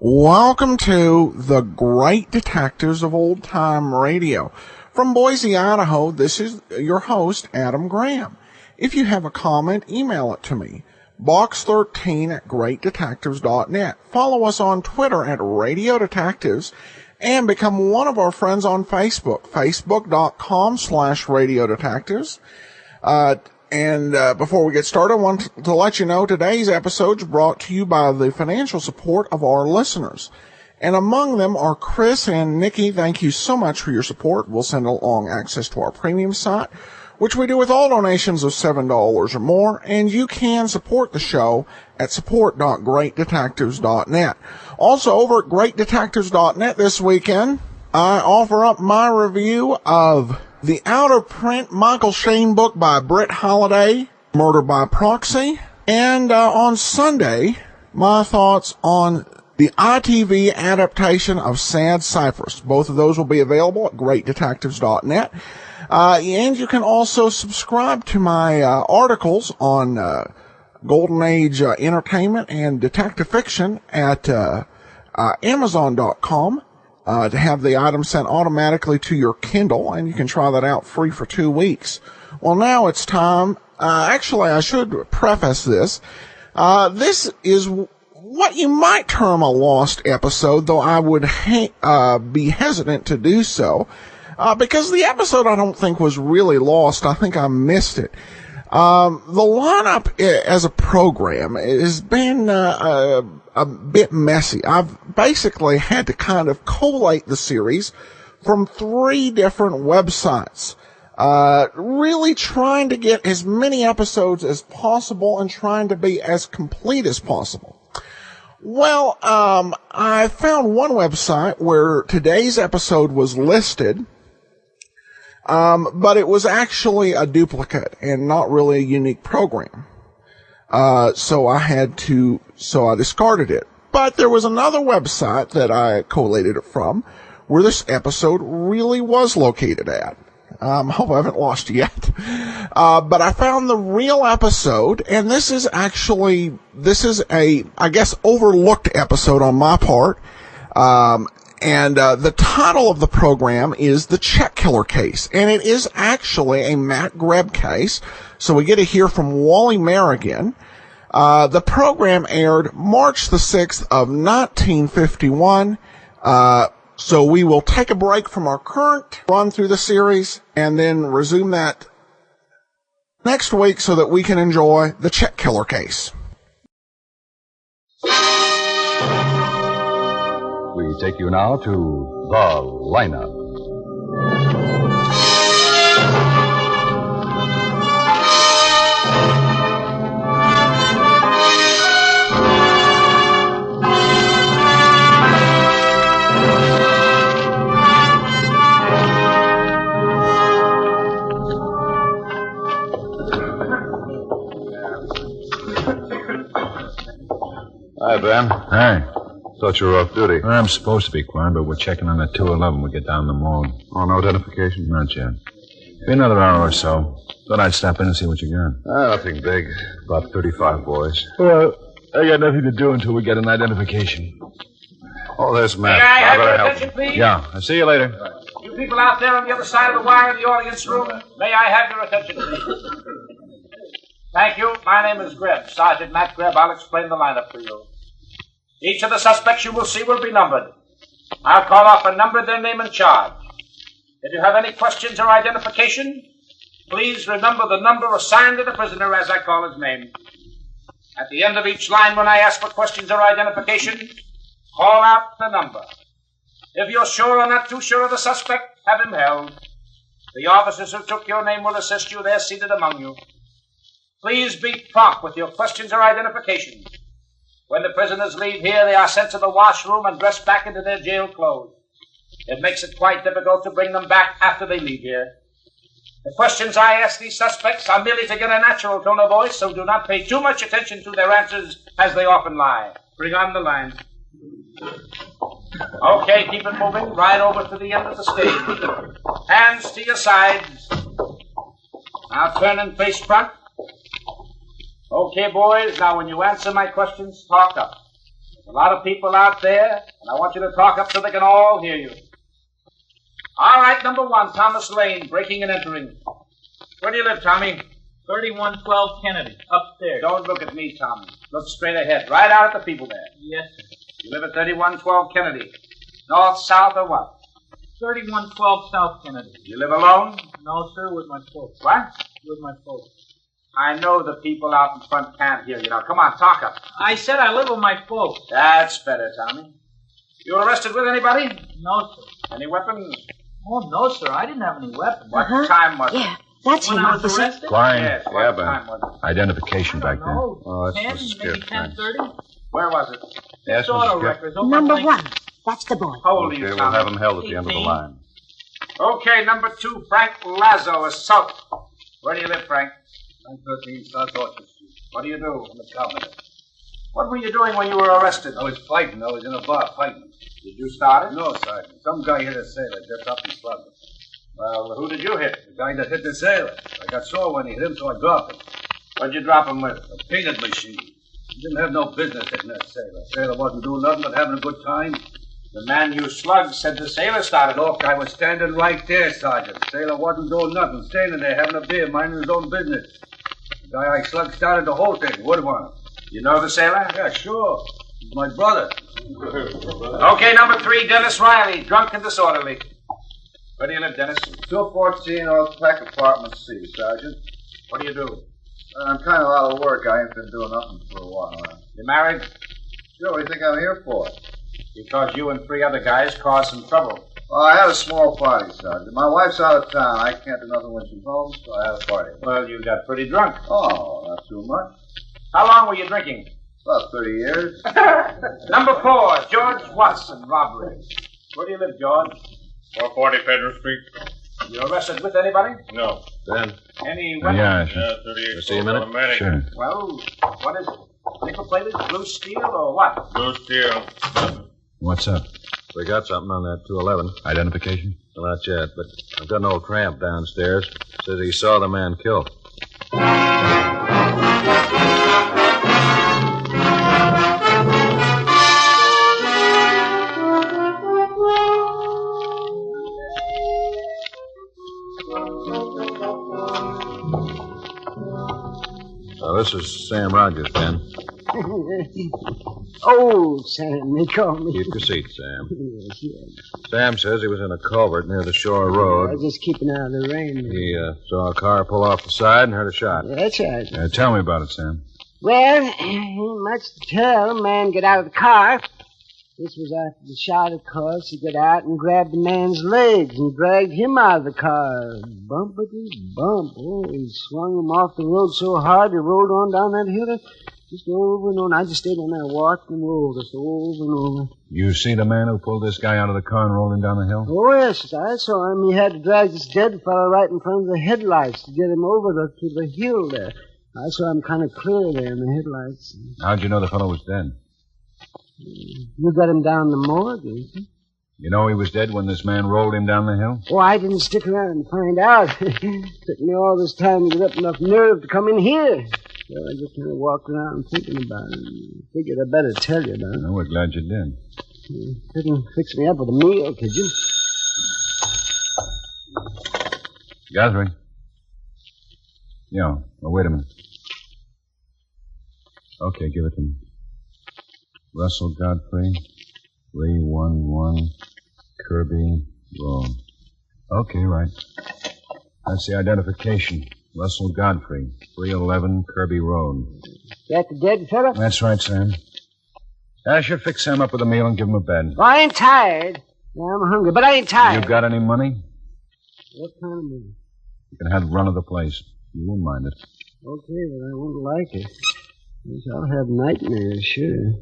Welcome to the Great Detectives of Old Time Radio. From Boise, Idaho, this is your host, Adam Graham. If you have a comment, email it to me, box13@greatdetectives.net. Follow us on Twitter at Radio Detectives and become one of our friends on Facebook, facebook.com/Radio Detectives. Before we get started, I want to let you know today's episode is brought to you by the financial support of our listeners. And among them are Chris and Nikki. Thank you so much for your support. We'll send along access to our premium site, which we do with all donations of $7 or more. And you can support the show at support.greatdetectives.net. Also, over at greatdetectives.net this weekend, I offer up my review of the out-of-print Michael Shane book by Britt Holliday, Murder by Proxy. And on Sunday, my thoughts on the ITV adaptation of Sad Cypress. Both of those will be available at greatdetectives.net. And you can also subscribe to my articles on Golden Age entertainment and detective fiction at Amazon.com. To have the item sent automatically to your Kindle, and you can try that out free for 2 weeks. Well, now it's time. Actually, I should preface this. This is what you might term a lost episode, though I would be hesitant to do so, because the episode I don't think was really lost. I think I missed it. The lineup as a program has been a bit messy. I've basically had to kind of collate the series from 3 different websites, really trying to get as many episodes as possible and trying to be as complete as possible. Well, I found one website where today's episode was listed, but it was actually a duplicate and not really a unique program. So I discarded it. But there was another website that I collated it from where this episode really was located at. I hope I haven't lost you yet. But I found the real episode, and this is a, I guess, overlooked episode on my part. And the title of the program is The Check Killer Case, and it is actually a Matt Greb case, so we get to hear from Wally Merrigan. The program aired March the 6th of 1951, so we will take a break from our current run through the series, and then resume that next week so that we can enjoy The Check Killer Case. We take you now to the lineup. Hi, Ben. Hi. Thought you were off duty. Well, I'm supposed to be, Quine, but we're checking on that 211 we get down the morgue. Oh, no identification? Not yet. Be another hour or so. Thought I'd stop in and see what you got. Nothing big. About 35 boys. Well, I got nothing to do until we get an identification. Oh, there's Matt. May I have your help. attention, please? Yeah, I'll see you later. You people out there on the other side of the wire in the audience room, may I have your attention, please? Thank you. My name is Greb, Sergeant Matt Greb. I'll explain the lineup for you. Each of the suspects you will see will be numbered. I'll call off a number, their name, and charge. If you have any questions or identification, please remember the number assigned to the prisoner as I call his name. At the end of each line, when I ask for questions or identification, call out the number. If you're sure or not too sure of the suspect, have him held. The officers who took your name will assist you. They're seated among you. Please be prompt with your questions or identification. When the prisoners leave here, they are sent to the washroom and dressed back into their jail clothes. It makes it quite difficult to bring them back after they leave here. The questions I ask these suspects are merely to get a natural tone of voice, so do not pay too much attention to their answers, as they often lie. Bring on the line. Okay, keep it moving. Right over to the end of the stage. Hands to your sides. Now turn and face front. Okay, boys, now when you answer my questions, talk up. There's a lot of people out there, and I want you to talk up so they can all hear you. All right, number 1, Thomas Lane, breaking and entering. Where do you live, Tommy? 3112 Kennedy, upstairs. Don't look at me, Tommy. Look straight ahead, right out at the people there. Yes, sir. You live at 3112 Kennedy. North, south, or what? 3112 South Kennedy. You live alone? No, sir, with my folks. What? With my folks. I know the people out in front can't hear you. Now, come on, talk up. I said I live with my folks. That's better, Tommy. You were arrested with anybody? No, sir. Any weapons? Oh, no, sir, I didn't have any weapons. What time was it? Yeah, that's When him, I was officer. arrested? Klein. Yes, Yeah, what but time was it? identification back then. No, Oh, that's 10, the maybe skip. 10:30. Where was it? Yes, It's auto Mr. Skip. records. over Number at 1. That's the boy. How old are Okay, you, we'll Tommy? have him held at the end of the 18. line. Okay, number 2, Frank Lazo, assault. Where do you live, Frank? 913 South Orchard Street. What do you do? I'm a cowman. What were you doing when you were arrested? I was fighting. I was in a bar fighting. Did you start it? No, Sergeant. Some guy hit a sailor just up and slugged him. Well, who did you hit? The guy that hit the sailor. I got sore when he hit him, so I dropped him. What'd you drop him with? A peanut machine. He didn't have no business hitting that sailor. Sailor wasn't doing nothing but having a good time. The man you slugged said the sailor started it. Look, I was standing right there, Sergeant. Sailor wasn't doing nothing, standing there having a beer, minding his own business. The guy I slugged started the whole thing. What do you want? You know the sailor? Yeah, sure. He's my brother. Okay, number 3, Dennis Riley, drunk and disorderly. Where do you live, Dennis? 214 Old Peck Apartment C, Sergeant. What do you do? I'm kind of out of work. I ain't been doing nothing for a while. You married? Sure, what do you think I'm here for? Because you and 3 other guys caused some trouble. Oh, I had a small party, Sergeant. My wife's out of town. I can't do nothing when she's home, so I had a party. Well, you got pretty drunk. Oh, not too much. How long were you drinking? About 30 years. Number 4, George Watson, robbery. Where do you live, George? 440 Federal Street. You arrested with anybody? No. Ben. Any weapons? Yeah, Yeah, 38. see a minute? Automatic. Sure. Well, what is it? Nickel-plated, blue steel, or what? Blue steel. What's up? We got something on that 211. Identification? Well, not yet, but I've got an old tramp downstairs. Says he saw the man killed. This is Sam Rogers, Ben. Oh, Sam, they call me. Keep your seat, Sam. Yes, yes. Sam says he was in a culvert near the shore road. I was just keeping out of the rain. He saw a car pull off the side and heard a shot. That's right. Tell me about it, Sam. Well, ain't much to tell. Man get out of the car. This was after the shot, of course. He got out and grabbed the man's legs and dragged him out of the car. Bumpity bump. Oh, he swung him off the road so hard he rolled on down that hill. Just over and over. I just stayed on there, walked and rolled, just over and over. You see the man who pulled this guy out of the car and rolled him down the hill? Oh, yes, I saw him. He had to drag this dead fellow right in front of the headlights to get him over to the hill there. I saw him kind of clear there in the headlights. How'd you know the fellow was dead? You got him down the morgue, didn't you? You know he was dead when this man rolled him down the hill? Oh, I didn't stick around and find out. Took me all this time to get up enough nerve to come in here. So I just kind of walked around thinking about it. Figured I'd better tell you about it. No, we're glad you did. You couldn't fix me up with a meal, could you? Guthrie. Yeah. Oh, wait a minute. Okay, give it to me. Russell Godfrey, 311 Kirby Road. Okay, right. That's the identification. Russell Godfrey, 311 Kirby Road. That the dead fellow? That's right, Sam. I should fix Sam up with a meal and give him a bed. Oh, I ain't tired. I'm hungry, but I ain't tired. You got any money? What kind of money? You can have run of the place. You won't mind it. Okay, but I won't like it. Guess I'll have nightmares, sure.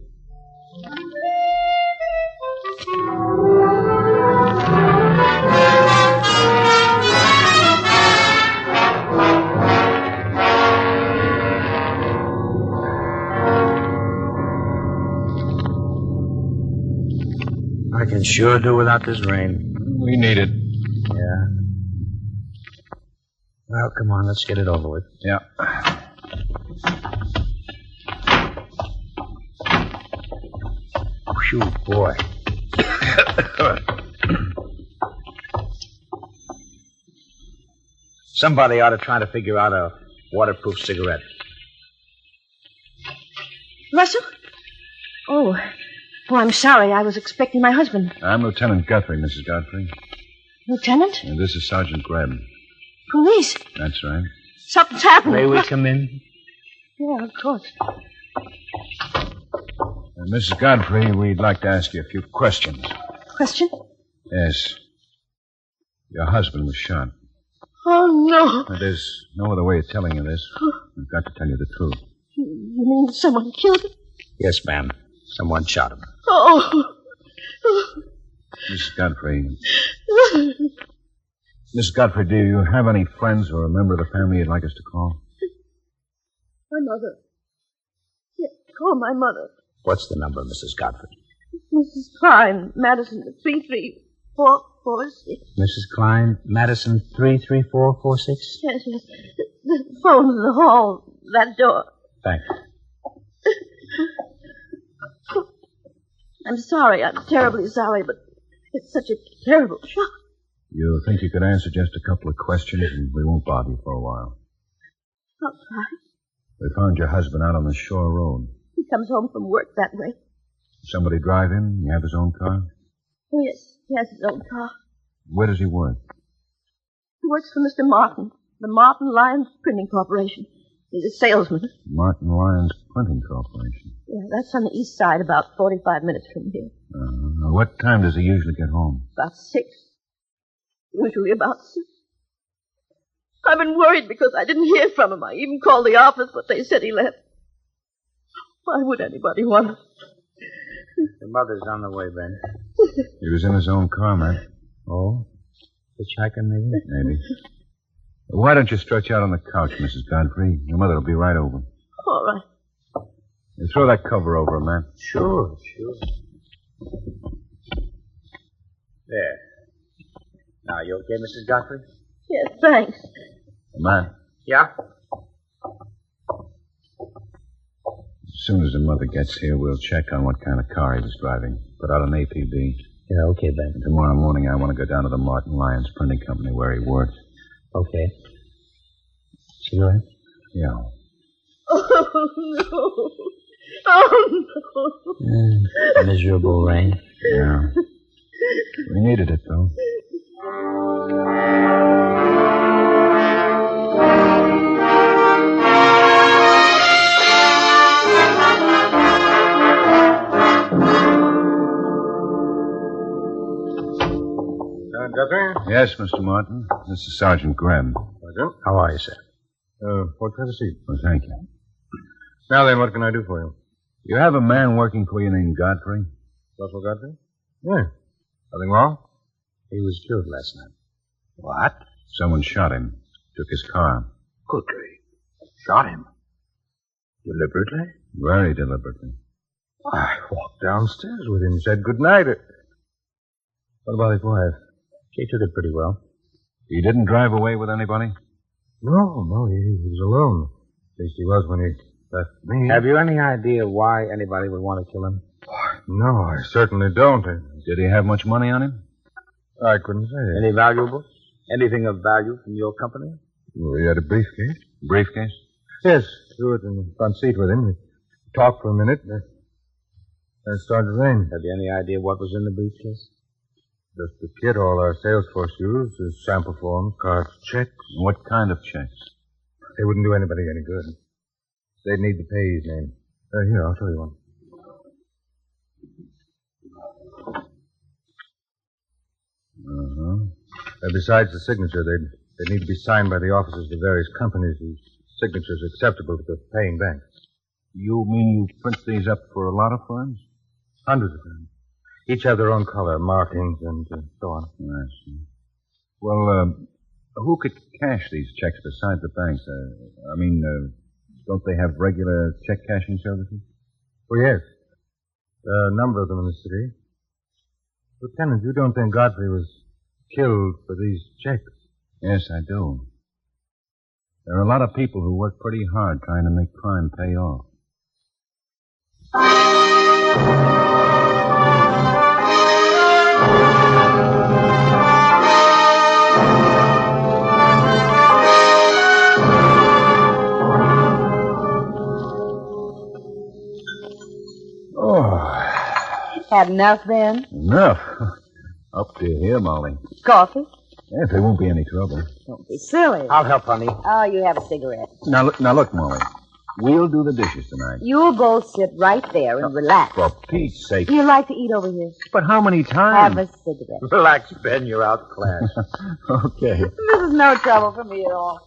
I can sure do without this rain. We need it. Yeah. Well, come on, let's get it over with. Yeah. Phew, boy. Somebody ought to try to figure out a waterproof cigarette. Russell? Oh, I'm sorry. I was expecting my husband. I'm Lieutenant Guthrie, Mrs. Godfrey. Lieutenant? And this is Sergeant Greb. Police? That's right. Something's happened. May we come in? Yeah, of course. Mrs. Godfrey, we'd like to ask you a few questions. Question? Yes. Your husband was shot. Oh, no. There's no other way of telling you this. I've got to tell you the truth. You mean someone killed him? Yes, ma'am. Someone shot him. Oh. Mrs. Godfrey. Mrs. Godfrey, do you have any friends or a member of the family you'd like us to call? My mother. Yeah, call my mother. What's the number, Mrs. Godfrey? Mrs. Klein, Madison, 33446. Mrs. Klein, Madison 33446? Yes, yes. The phone's in the hall. That door. Thank you. I'm sorry. I'm terribly sorry, but it's such a terrible shock. You think you could answer just a couple of questions and we won't bother you for a while? I'll try. We found your husband out on the shore road. He comes home from work that way. Somebody drive him? You have his own car? Oh, yes, he has his own car. Where does he work? He works for Mr. Martin, the Martin Lyons Printing Corporation. He's a salesman. Martin Lyons Printing Corporation. Yeah, that's on the east side, about 45 minutes from here. What time does he usually get home? About 6. Usually about 6. I've been worried because I didn't hear from him. I even called the office, but they said he left. Why would anybody want him? Your mother's on the way, Ben. He was in his own car, man. Oh? Hitchhiker, maybe? Maybe. Why don't you stretch out on the couch, Mrs. Godfrey? Your mother will be right over. All right. You throw that cover over her, man. Sure. There. Now, you okay, Mrs. Godfrey? Yes, thanks. Man. Yeah? As soon as the mother gets here, we'll check on what kind of car he was driving. Put out an APB. Yeah, okay, Ben. And tomorrow morning, I want to go down to the Martin Lyons Printing Company where he works. Okay. Cigarette? Yeah. Oh, no. Oh, no. Miserable rain. Yeah. We needed it, though. Guthrie? Yes, Mr. Martin. This is Sergeant Graham. Sergeant? How are you, sir? Won't you have a seat? Well, thank you. Now then, what can I do for you? You have a man working for you named Godfrey? Russell Guthrie? Yeah. Nothing wrong? He was killed last night. What? Someone shot him. Took his car. Good grief. Shot him? Deliberately? Very deliberately. I walked downstairs with him, said good night. What about his wife? She took it pretty well. He didn't drive away with anybody? No, he was alone. At least he was when he left me. Have you any idea why anybody would want to kill him? No, I certainly don't. Did he have much money on him? I couldn't say. Any valuables? Anything of value from your company? Well, he had a briefcase. Briefcase? Yes, threw it in the front seat with him. We talked for a minute, then it started to rain. Have you any idea what was in the briefcase? Just the kit all our sales force used, his sample forms, cards, checks. What kind of checks? They wouldn't do anybody any good. They'd need the payee's name. Here, I'll show you one. Besides the signature, they'd need to be signed by the officers of various companies whose signatures are acceptable to the paying bank. You mean you print these up for a lot of firms? Hundreds of them. Each have their own color, markings, and so on. I see. Well, who could cash these checks besides the banks? Don't they have regular check cashing services? Oh, yes. There are a number of them in the city. Lieutenant, you don't think Godfrey was killed for these checks? Yes, I do. There are a lot of people who work pretty hard trying to make crime pay off. Had enough, Ben? Enough. Up to here, Molly. Coffee? Yes, there won't be any trouble. Don't be silly. I'll help, honey. Oh, you have a cigarette. Now look, Molly. We'll do the dishes tonight. You'll both sit right there and relax. For Pete's sake. You like to eat over here? But how many times? Have a cigarette. Relax, Ben. You're outclassed. Okay. This is no trouble for me at all.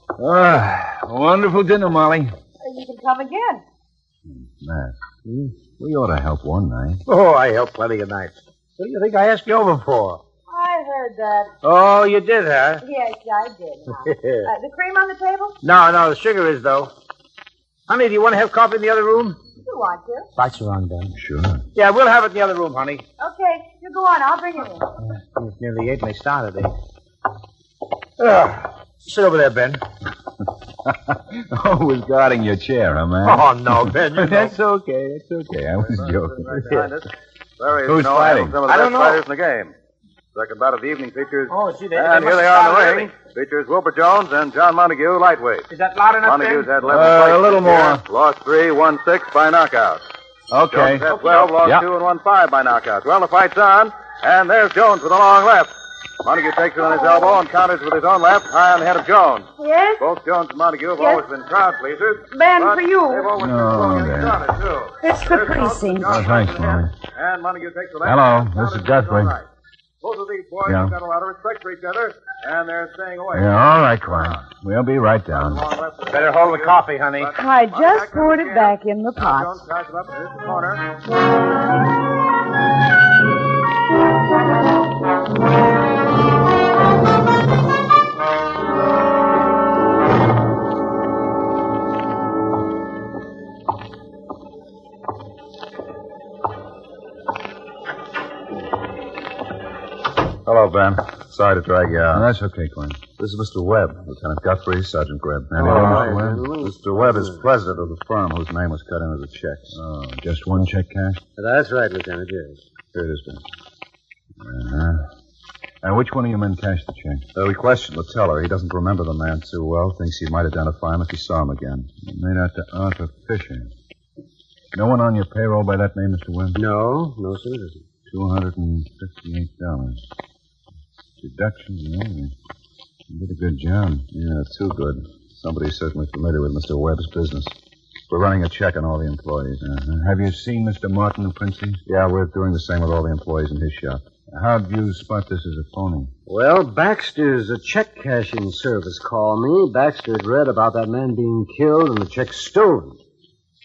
Wonderful dinner, Molly. You can come again. Matt, we ought to help one night. Oh, I help plenty of nights. What do you think I asked you over for? I heard that. Oh, you did, huh? Yes, I did. The cream on the table? No, the sugar is, though. Honey, do you want to have coffee in the other room? You want to. Lights are on, Ben. Sure. Yeah, we'll have it in the other room, honey. Okay, you go on. I'll bring it in. It's nearly 8 and they started 8. Sit over there, Ben. Always guarding your chair, huh, man? Oh, no, Ben. That's okay. I was joking. Who's fighting? Some of the best fighters in the game. Second bout of the evening features. Oh, gee, And here they are in the ring. Features Wilbur Jones and John Montague, lightweight. Is that loud enough, Montague's Ben? had 11 fights. A little this year. more. Lost 3, won 6 by knockout. Okay. Jones had 12, lost 2, and won 5 by knockout. Well, the fight's on, and there's Jones with a long left. Montague takes it on his elbow and counters with his own left, high on the head of Jones. Yes? Both Jones and Montague have always been crowd pleasers. Ben, but for you. They've always been Oh, slow getting there. started, too. It's the There's Jones precinct. with John thanks, Montague in Molly. the left, And Montague takes the left. Hello, and this counters is with his own Guthrie. right. Both of these boys Yeah. have got a lot of respect for each other, and they're staying away. Yeah, all right, Clyde. We'll be right down. Better hold the coffee, honey. I just poured it back in the pot. Jones tries it up and hits the corner. Hello, Ben. Sorry to drag you out. No, that's okay, Clint. This is Mr. Webb, Lieutenant Guthrie, Sergeant Greb. Mr. Webb? Mr. Webb is president of the firm whose name was cut into the check. Oh, just one check cash? That's right, Lieutenant, yes. Here it is, Ben. And which one of you men cashed the check? We questioned the teller. He doesn't remember the man too well. Thinks he might identify him if he saw him again. He made out to Arthur Fisher. No one on your payroll by that name, Mr. Webb? No, sir. $258. Deductions and everything. You did a good job. Yeah, too good. Somebody's certainly familiar with Mr. Webb's business. We're running a check on all the employees. Have you seen Mr. Martin and Princey? Yeah, we're doing the same with all the employees in his shop. How'd you spot this as a phony? Well, Baxter's check cashing service called me. Baxter had read about that man being killed and the check stolen.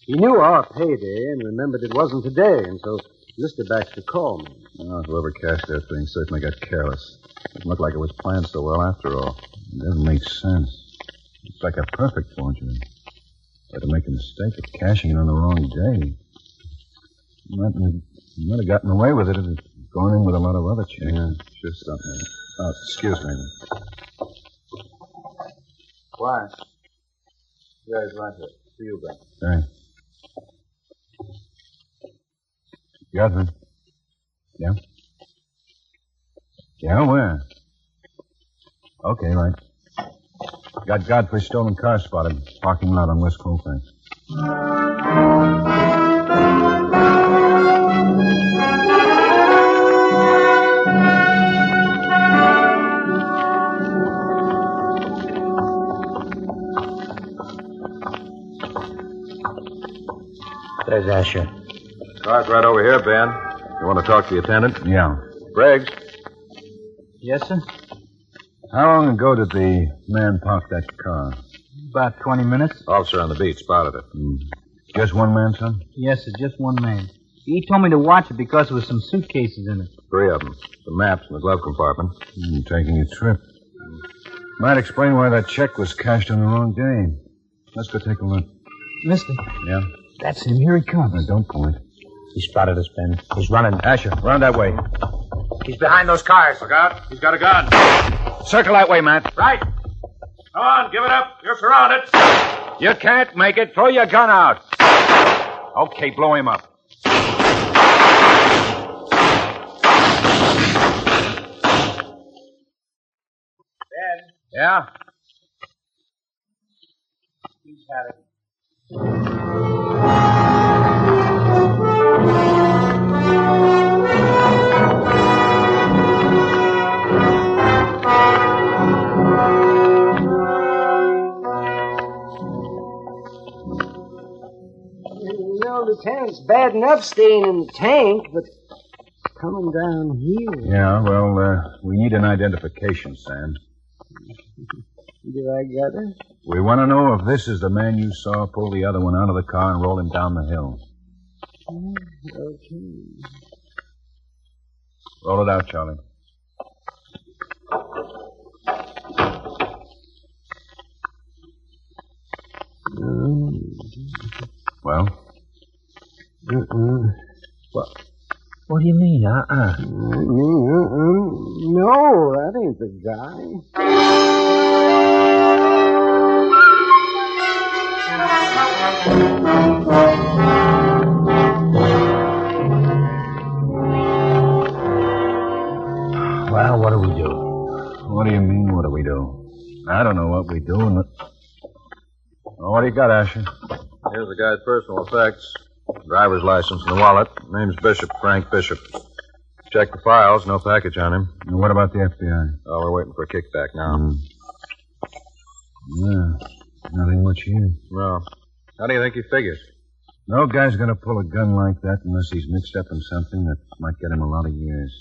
He knew our payday and remembered it wasn't today, and so Mr. Baxter called me. Oh, whoever cashed that thing certainly got careless. Doesn't look like it was planned so well after all. It doesn't make sense. It's like a perfect forgery. Had to make a mistake of cashing it on the wrong day. He might have gotten away with it if he'd gone in with a lot of other checks. Yeah, sure something. Oh, excuse me. Why? Yeah, he's right here. See you, Ben. Thanks. Guthrie. Yeah? Yeah, where? Okay, right. Got Godfrey's stolen car spotted. Parking lot on West Colfax. There's Asher. Car's right over here, Ben. You want to talk to the attendant? Yeah. Briggs. Yes, sir? How long ago did the man park that car? About 20 minutes. Officer on the beat spotted it. Just one man, son? Yes, sir, just one man. He told me to watch it because there was some suitcases in it. 3 of them. The maps in the glove compartment. Taking a trip. Might explain why that check was cashed on the wrong day. Let's go take a look. Mister. Yeah? That's him. Here he comes. Now, don't point. He spotted us, Ben. He's running. Asher, round that way. He's behind those cars. Look out. He's got a gun. Circle that way, Matt. Right. Come on, give it up. You're surrounded. You can't make it. Throw your gun out. Okay, blow him up. Ben. Yeah? He's had it. Lieutenant's bad enough staying in the tank, but coming down here. Yeah, well, we need an identification, Sam. Do I got it? We want to know if this is the man you saw pull the other one out of the car and roll him down the hill. Okay. Roll it out, Charlie. Well? What do you mean, No, that ain't the guy. Well, what do we do? What do you mean, what do we do? I don't know what we do. Well, what do you got, Asher? Here's the guy's personal effects. Driver's license and the wallet. Name's Bishop, Frank Bishop. Check the files, no package on him. And what about the FBI? Oh, we're waiting for a kickback now. Yeah, nothing much here. No. How do you think he figures? No guy's gonna pull a gun like that unless he's mixed up in something that might get him a lot of years.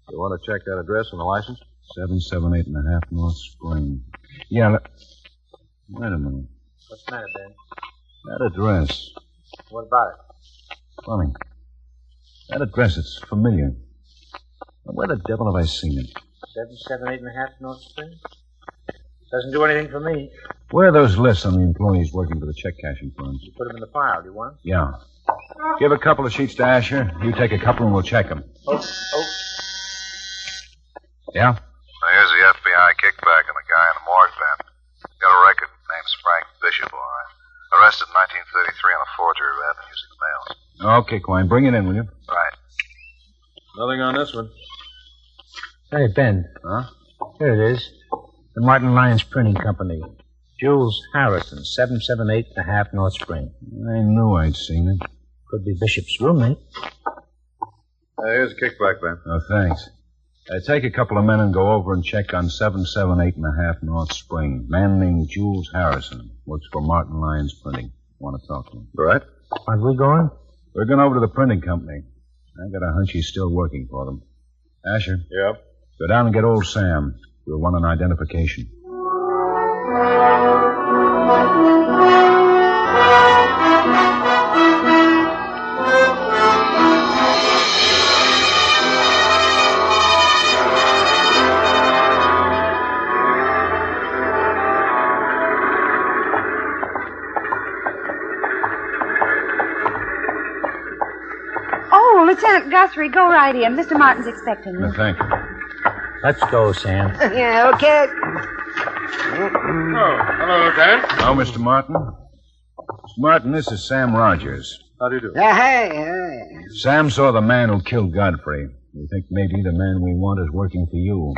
You want to check that address on the license? 778.5 North Spring. Yeah, wait a minute. What's the matter, Ben? That address. What about it? Funny. That address, it's familiar. Where the devil have I seen it? 778.5 North Spring? Doesn't do anything for me. Where are those lists on the employees working for the check cashing firms? You put them in the file. Do you want? Yeah. Give a couple of sheets to Asher. You take a couple and we'll check them. Oh. Yeah? Now, here's the FBI kickback on the guy in the morgue van. Got a record. Name's Frank Bishop, all right. Arrested in 1933 on a forgery rather than using the mails. Okay, Quine. Bring it in, will you? Right. Nothing on this one. Hey, Ben. Huh? Here it is. The Martin Lyons Printing Company. Jules Harrison, 778.5 North Spring. I knew I'd seen it. Could be Bishop's roommate. Here's a kickback, Ben. Oh, thanks. Take a couple of men and go over and check on 778.5 North Spring. Man named Jules Harrison. Works for Martin Lyons Printing. Want to talk to him. All right. Aren't we going? We're going over to the printing company. I got a hunch he's still working for them. Asher? Yeah? Go down and get old Sam. We'll want an identification. Oh, Lieutenant Guthrie, go right in. Mr. Martin's expecting you. Thank you. Let's go, Sam. Yeah, okay. Oh, hello, Lieutenant. Hello, Mr. Martin. Mr. Martin, this is Sam Rogers. How do you do? Hey. Sam saw the man who killed Godfrey. We think maybe the man we want is working for you.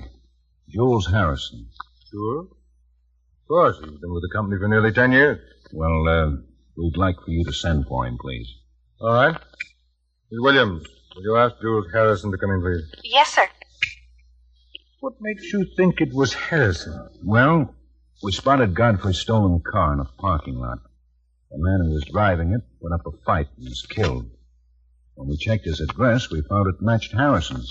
Jules Harrison. Sure. Of course. He's been with the company for nearly 10 years. Well, we'd like for you to send for him, please. All right. Miss Williams, will you ask Jules Harrison to come in, please? Yes, sir. What makes you think it was Harrison? Well, we spotted Godfrey's stolen car in a parking lot. The man who was driving it put up a fight and was killed. When we checked his address, we found it matched Harrison's.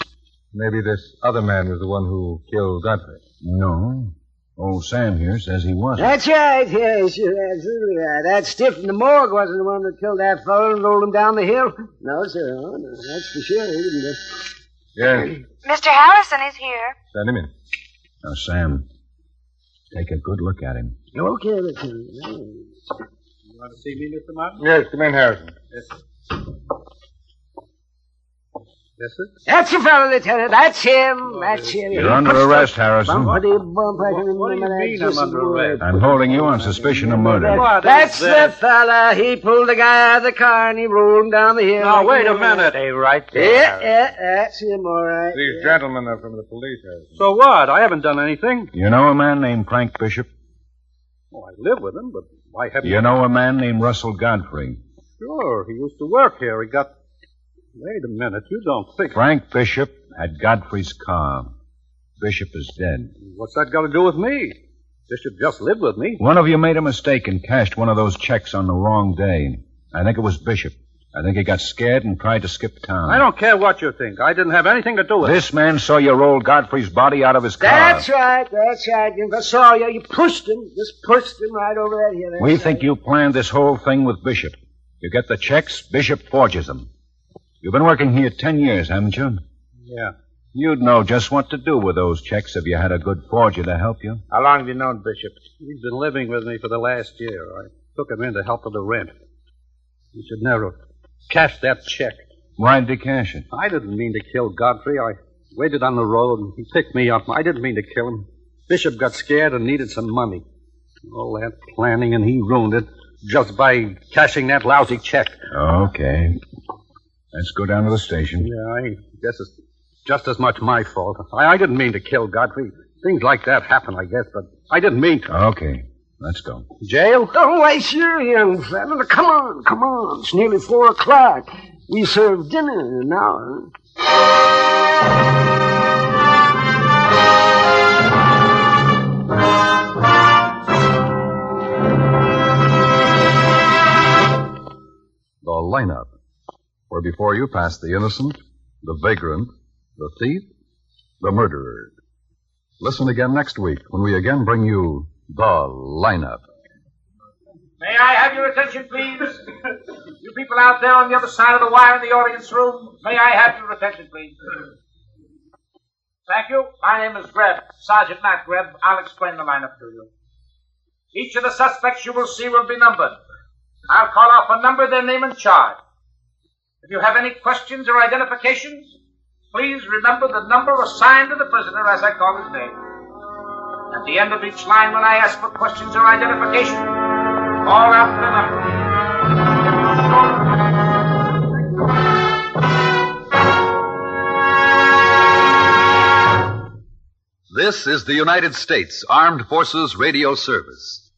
Maybe this other man was the one who killed Godfrey. No. Old Sam here says he wasn't. That's right, yes, you're absolutely right. That stiff in the morgue wasn't the one that killed that fellow and rolled him down the hill. No, sir, no, that's for sure, isn't it? Yes. Mr. Harrison is here. Send him in. Now, Sam, take a good look at him. Okay, Lieutenant. You want to see me, Mr. Martin? Yes, come in, Harrison. Yes, sir. Yes, sir? That's the fellow, Lieutenant. That's him. That's him. You're under arrest, Harrison. What do you mean I'm under arrest? I'm holding you on suspicion of murder. That's the fella. He pulled the guy out of the car and he rolled him down the hill. Now, wait a minute. Stay right there. Yeah, that's him, all right. These gentlemen are from the police, Harrison. So what? I haven't done anything. You know a man named Frank Bishop? Oh, I live with him, but why haven't You know a man named Russell Godfrey? Sure, he used to work here. He got... Wait a minute, you don't think... Frank Bishop had Godfrey's car. Bishop is dead. What's that got to do with me? Bishop just lived with me. One of you made a mistake and cashed one of those checks on the wrong day. I think it was Bishop. I think he got scared and tried to skip town. I don't care what you think. I didn't have anything to do with it. This man saw you roll Godfrey's body out of his car. That's right. I saw you. You pushed him. Just pushed him right over that hill. We think you planned this whole thing with Bishop. You get the checks, Bishop forges them. You've been working here 10 years, haven't you? Yeah. You'd know just what to do with those checks if you had a good forger to help you. How long have you known Bishop? He's been living with me for the last year. I took him in to help with the rent. He should never have cashed that check. Why did he cash it? I didn't mean to kill Godfrey. I waited on the road and he picked me up. I didn't mean to kill him. Bishop got scared and needed some money. All that planning and he ruined it just by cashing that lousy check. Okay. Let's go down to the station. Yeah, I guess it's just as much my fault. I didn't mean to kill Godfrey. Things like that happen, I guess, but I didn't mean to. Okay. Let's go. Jail? Don't waste your young fella. Come on. It's nearly 4 o'clock. We serve dinner in an hour. The lineup, where before you pass the innocent, the vagrant, the thief, the murderer. Listen again next week when we again bring you The Lineup. May I have your attention, please? You people out there on the other side of the wire in the audience room, may I have your attention, please? Thank you. My name is Greb, Sergeant Matt Greb. I'll explain the lineup to you. Each of the suspects you will see will be numbered. I'll call off a number, their name, and charge. If you have any questions or identifications, please remember the number assigned to the prisoner as I call his name. At the end of each line, when I ask for questions or identification, call out the number. This is the United States Armed Forces Radio Service.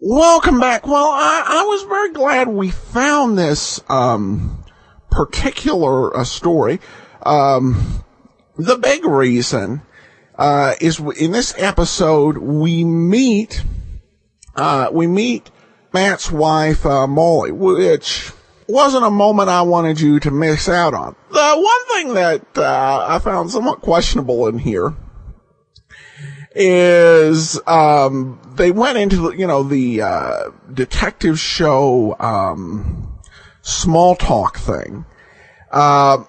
Welcome back. Well, I was very glad we found this particular story. The big reason is in this episode we meet Matt's wife Molly, which wasn't a moment I wanted you to miss out on. The one thing that I found somewhat questionable in here is they went into the detective show small talk thing around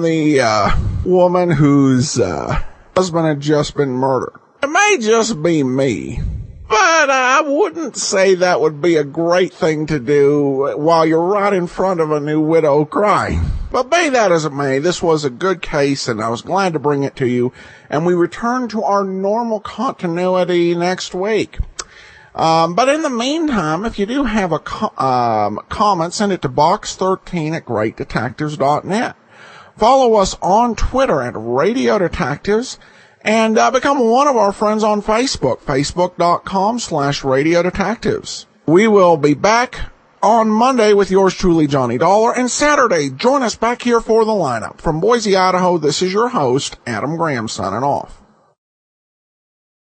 the woman whose husband had just been murdered. It may just be me, but I wouldn't say that would be a great thing to do while you're right in front of a new widow crying. But be that as it may, this was a good case, and I was glad to bring it to you. And we return to our normal continuity next week. But in the meantime, if you do have a comment, send it to box13@greatdetectives.net. Follow us on Twitter at Radio Detectives. And become one of our friends on Facebook, facebook.com/Radio Detectives. We will be back on Monday with yours truly, Johnny Dollar, and Saturday, join us back here for the lineup. From Boise, Idaho, this is your host, Adam Graham, signing off.